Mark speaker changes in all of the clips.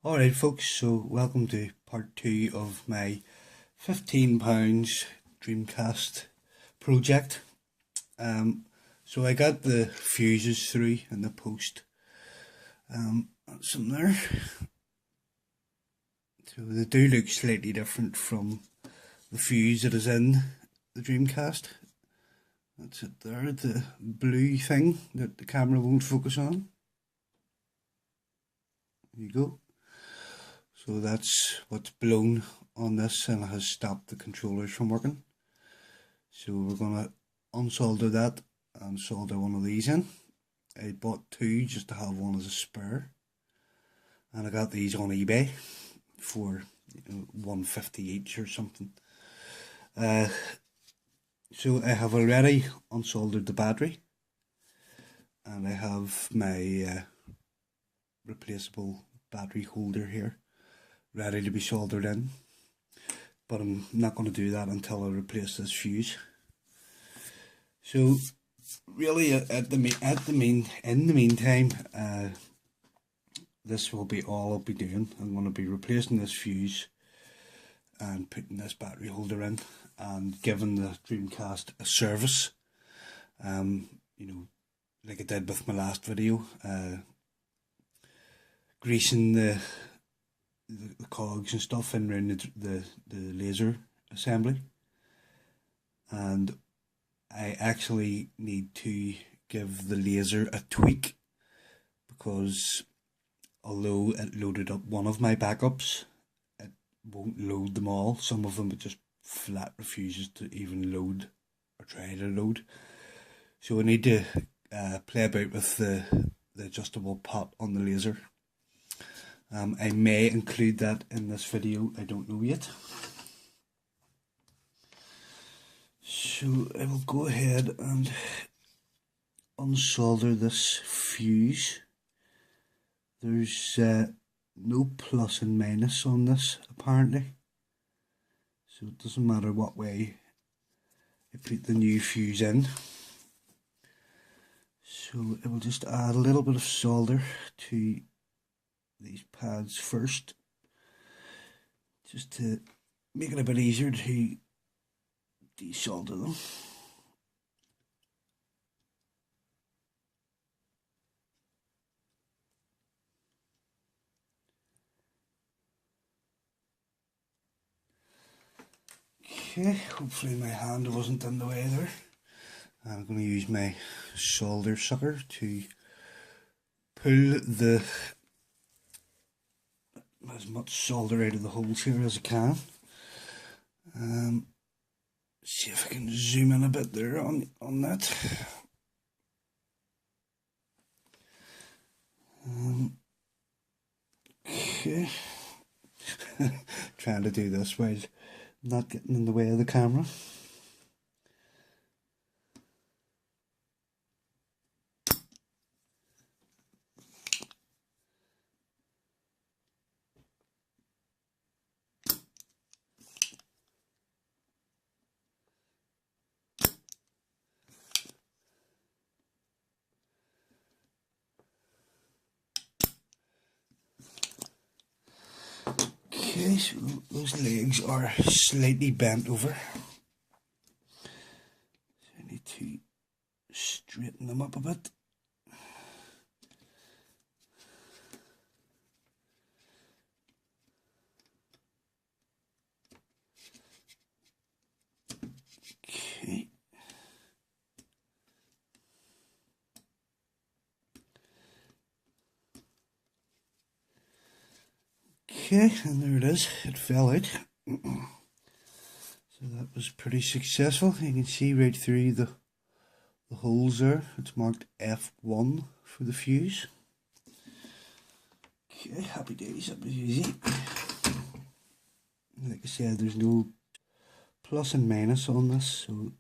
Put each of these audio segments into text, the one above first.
Speaker 1: Alright folks, so welcome to part 2 of my £15 Dreamcast project. So I got the fuses through in the post. That's in there. So they do look slightly different from the fuse that is in the Dreamcast. That's it there, the blue thing that the camera won't focus on. There you go. So that's what's blown on this and has stopped the controllers from working. So we're going to unsolder that and solder one of these in. I bought two just to have one as a spare. And I got these on eBay for $1.50 each or something. So I have already unsoldered the battery. And I have my replaceable battery holder here, ready to be soldered in, but I'm not going to do that until I replace this fuse. So really in the meantime, this will be all I'll be doing. I'm going to be replacing this fuse and putting this battery holder in and giving the Dreamcast a service, like I did with my last video, greasing the cogs and stuff in around the laser assembly. And I actually need to give the laser a tweak, because although it loaded up one of my backups, it won't load them all. Some of them it just flat refuses to even load or try to load. So I need to play about with the adjustable pot on the laser. I may include that in this video, I don't know yet. So I will go ahead and unsolder this fuse. There's no plus and minus on this apparently, so it doesn't matter what way I put the new fuse in. So I will just add a little bit of solder to these pads first, just to make it a bit easier to desolder them. Okay, hopefully my hand wasn't in the way there. I'm going to use my solder sucker to pull as much solder out of the holes here as I can. See if I can zoom in a bit there on that. Okay. Trying to do this while not getting in the way of the camera. Okay, so those legs are slightly bent over, so I need to straighten them up a bit. Okay. Okay, and there it is, it fell out. So that was pretty successful. You can see right through the holes there. It's marked F1 for the fuse. Okay, happy days, that was easy. Like I said, there's no plus and minus on this, so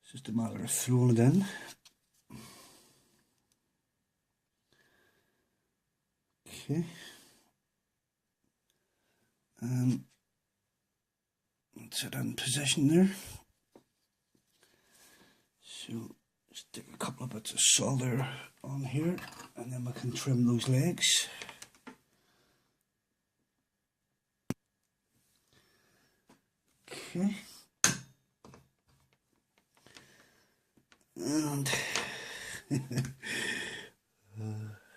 Speaker 1: it's just a matter of throwing it in. Okay. Let's it in position there. So stick a couple of bits of solder on here, and then we can trim those legs. Okay. And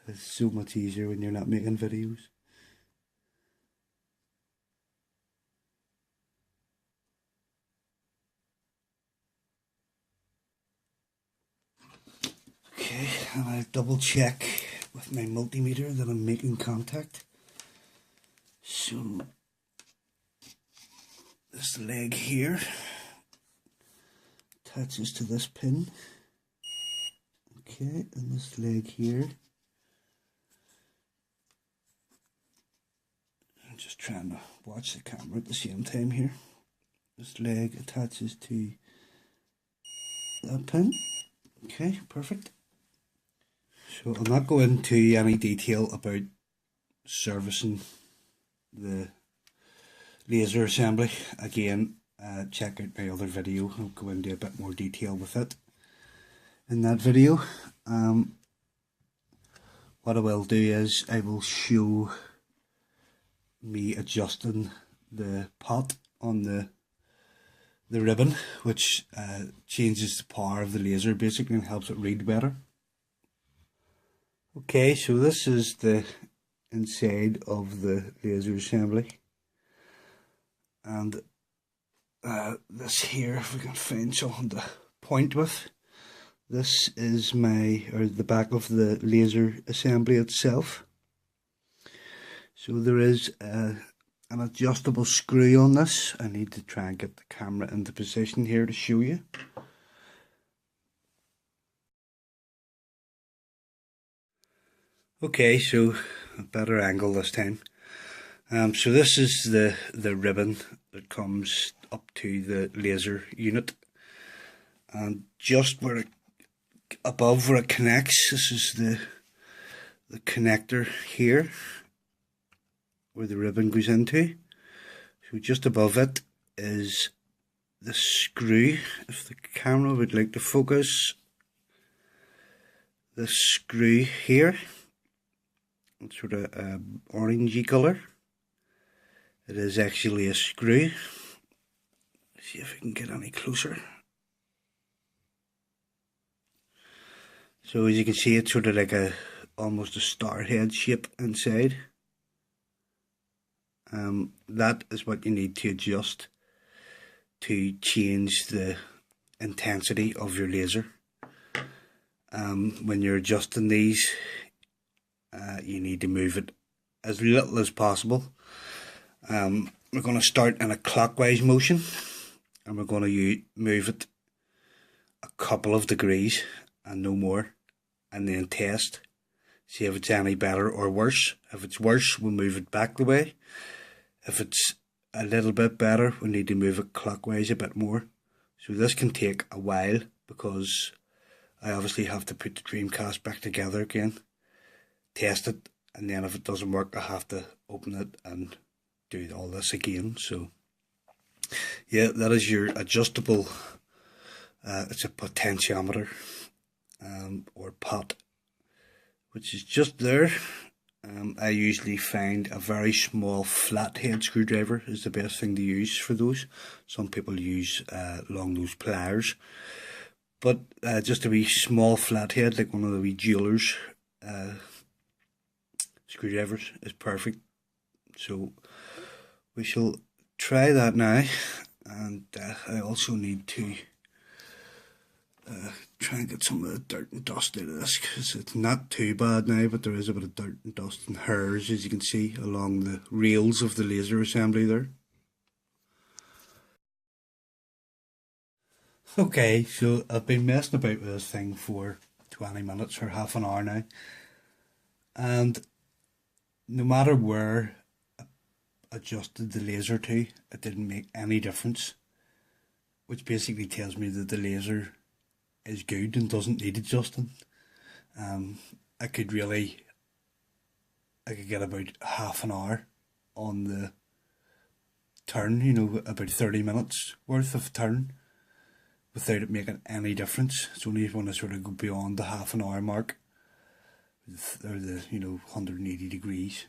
Speaker 1: it's so much easier when you're not making videos. Okay, and I'll double check with my multimeter that I'm making contact. So this leg here attaches to this pin. Okay, and this leg here. I'm just trying to watch the camera at the same time here. This leg attaches to that pin. Okay, perfect. So I'll not go into any detail about servicing the laser assembly. Again, check out my other video. I'll go into a bit more detail with it in that video. What I will do is I will show me adjusting the pot on the ribbon, which changes the power of the laser basically and helps it read better. Okay, so this is the inside of the laser assembly, and this here, if we can find something to point with, this is the back of the laser assembly itself. So there is an adjustable screw on this. I need to try and get the camera into position here to show you. Okay, so a better angle this time. So this is the ribbon that comes up to the laser unit, and just above where it connects, this is the connector here where the ribbon goes into. So just above it is the screw. If the camera would like to focus, the screw here, it's sort of orangey colour. It is actually a screw. Let's see if we can get any closer. So as you can see, it's sort of like almost a star head shape inside. That is what you need to adjust to change the intensity of your laser. When you're adjusting these, you need to move it as little as possible. We're going to start in a clockwise motion, and we're going to move it a couple of degrees and no more, and then test, see if it's any better or worse. If it's worse, we'll move it back the way. If it's a little bit better, we need to move it clockwise a bit more. So this can take a while because I obviously have to put the Dreamcast back together again, test it, and then if it doesn't work, I have to open it and do all this again. So yeah, that is your adjustable, it's a potentiometer, or pot, which is just there. I usually find a very small flathead screwdriver is the best thing to use for those. Some people use long nose pliers, but just a wee small flathead, like one of the wee jewelers screwdrivers, is perfect. So we shall try that now, and I also need to try and get some of the dirt and dust out of this, because it's not too bad now, but there is a bit of dirt and dust and hairs, as you can see, along the rails of the laser assembly there. Okay, so I've been messing about with this thing for 20 minutes or half an hour now, and no matter where I adjusted the laser to, it didn't make any difference, which basically tells me that the laser is good and doesn't need adjusting. I could get about half an hour on the turn, you know, about 30 minutes worth of turn without it making any difference. It's only when I sort of go beyond the half an hour mark, or the 180 degrees,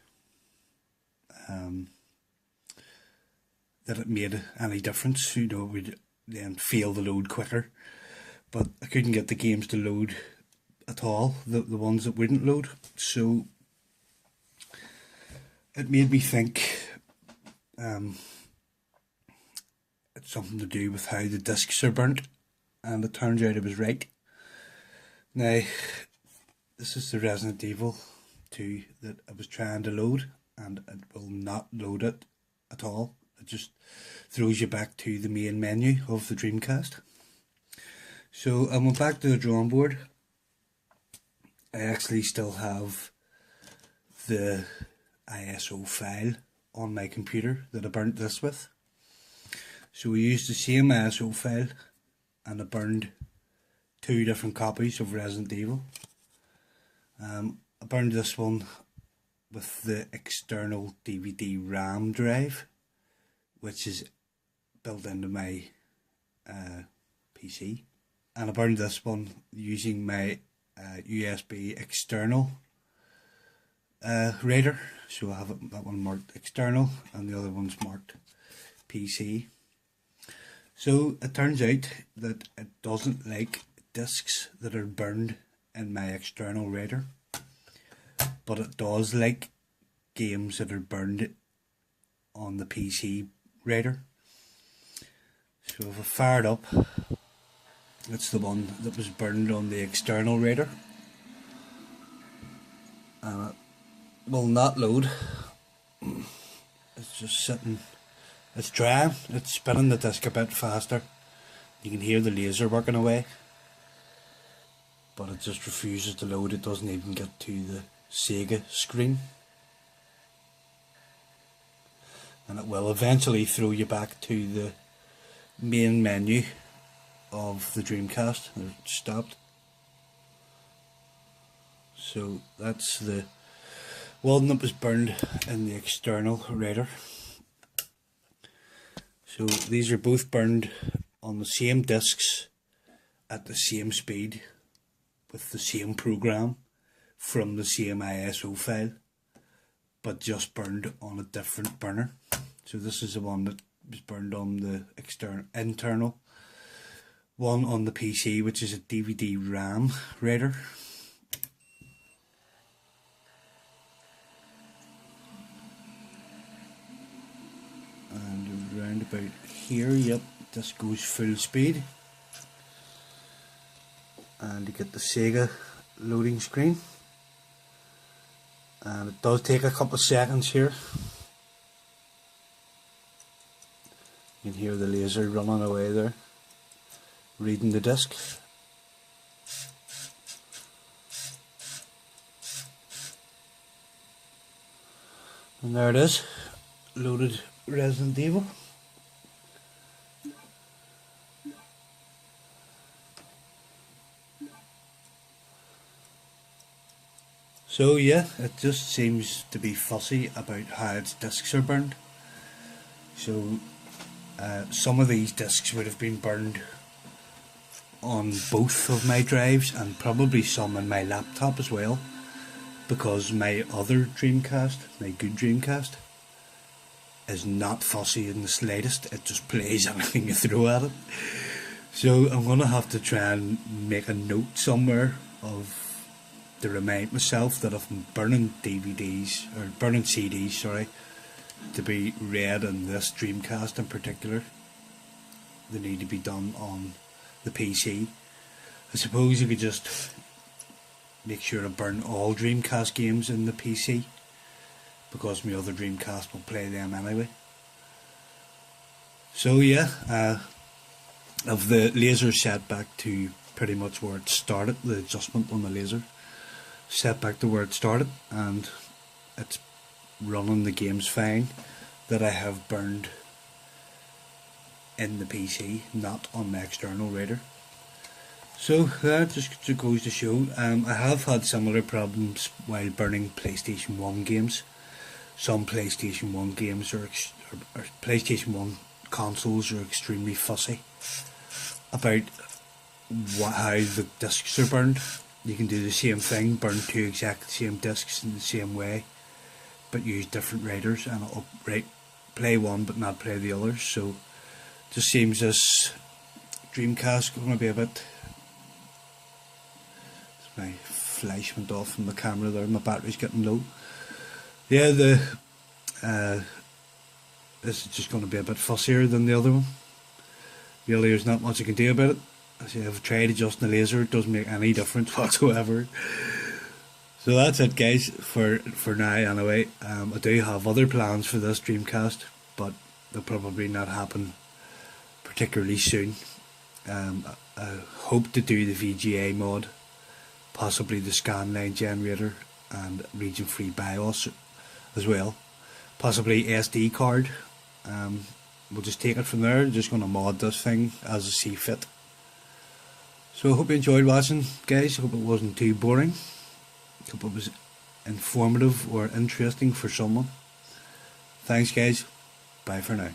Speaker 1: that it made any difference. You know, it would then fail to load quicker, but I couldn't get the games to load at all, the ones that wouldn't load. So it made me think it's something to do with how the discs are burnt, and it turns out I was right. Now, this is the Resident Evil 2 that I was trying to load, and it will not load it at all. It just throws you back to the main menu of the Dreamcast. So I went back to the drawing board. I actually still have the ISO file on my computer that I burnt this with. So we used the same ISO file, and I burned 2 different copies of Resident Evil. I burned this one with the external DVD RAM drive, which is built into my PC, and I burned this one using my USB external reader. So I have that one marked external and the other one's marked PC. So it turns out that it doesn't like discs that are burned in my external reader, but it does like games that are burned on the PC reader. So if I fire it up, it's the one that was burned on the external reader, and it will not load. It's just sitting, it's trying, it's spinning the disc a bit faster. You can hear the laser working away, but it just refuses to load. It doesn't even get to the Sega screen, and it will eventually throw you back to the main menu of the Dreamcast. It stopped. So that's the one that was burned in the external reader. So these are both burned on the same discs at the same speed with the same program from the same ISO file, but just burned on a different burner. So this is the one that was burned on the internal one on the PC, which is a DVD RAM reader. And around about here, yep, this goes full speed, and you get the Sega loading screen, and it does take a couple of seconds here. You can hear the laser running away there, reading the disc. And there it is, loaded Resident Evil. So yeah, it just seems to be fussy about how its discs are burned. So some of these discs would have been burned on both of my drives, and probably some on my laptop as well, because my other Dreamcast, my good Dreamcast, is not fussy in the slightest. It just plays anything you throw at it. So I'm going to have to try and make a note somewhere to remind myself that if I'm burning DVDs, or burning CDs, sorry, to be read on this Dreamcast in particular, they need to be done on the PC. I suppose you could just make sure to burn all Dreamcast games in the PC, because my other Dreamcast will play them anyway. So yeah, I've the laser set back to pretty much where it started, the adjustment on the laser set back to where it started, and it's running the games fine that I have burned in the PC, not on my external reader. So that just goes to show, I have had similar problems while burning PlayStation 1 games. Some PlayStation 1 games or PlayStation 1 consoles are extremely fussy about how the discs are burned. You can do the same thing, burn 2 exact same discs in the same way, but use different writers, and it'll write play one but not play the others. So just seems this Dreamcast going to be a bit. My flash went off from the camera there. My battery's getting low. Yeah, this is just going to be a bit fussier than the other one. Really, there's not much I can do about it. As I've tried adjusting the laser, it doesn't make any difference whatsoever. So that's it, guys, for now anyway. I do have other plans for this Dreamcast, but they'll probably not happen particularly soon. I hope to do the VGA mod, possibly the scanline generator and region free BIOS as well, possibly SD card. We'll just take it from there. I'm just going to mod this thing as I see fit. So I hope you enjoyed watching, guys. I hope it wasn't too boring. I hope it was informative or interesting for someone. Thanks, guys. Bye for now.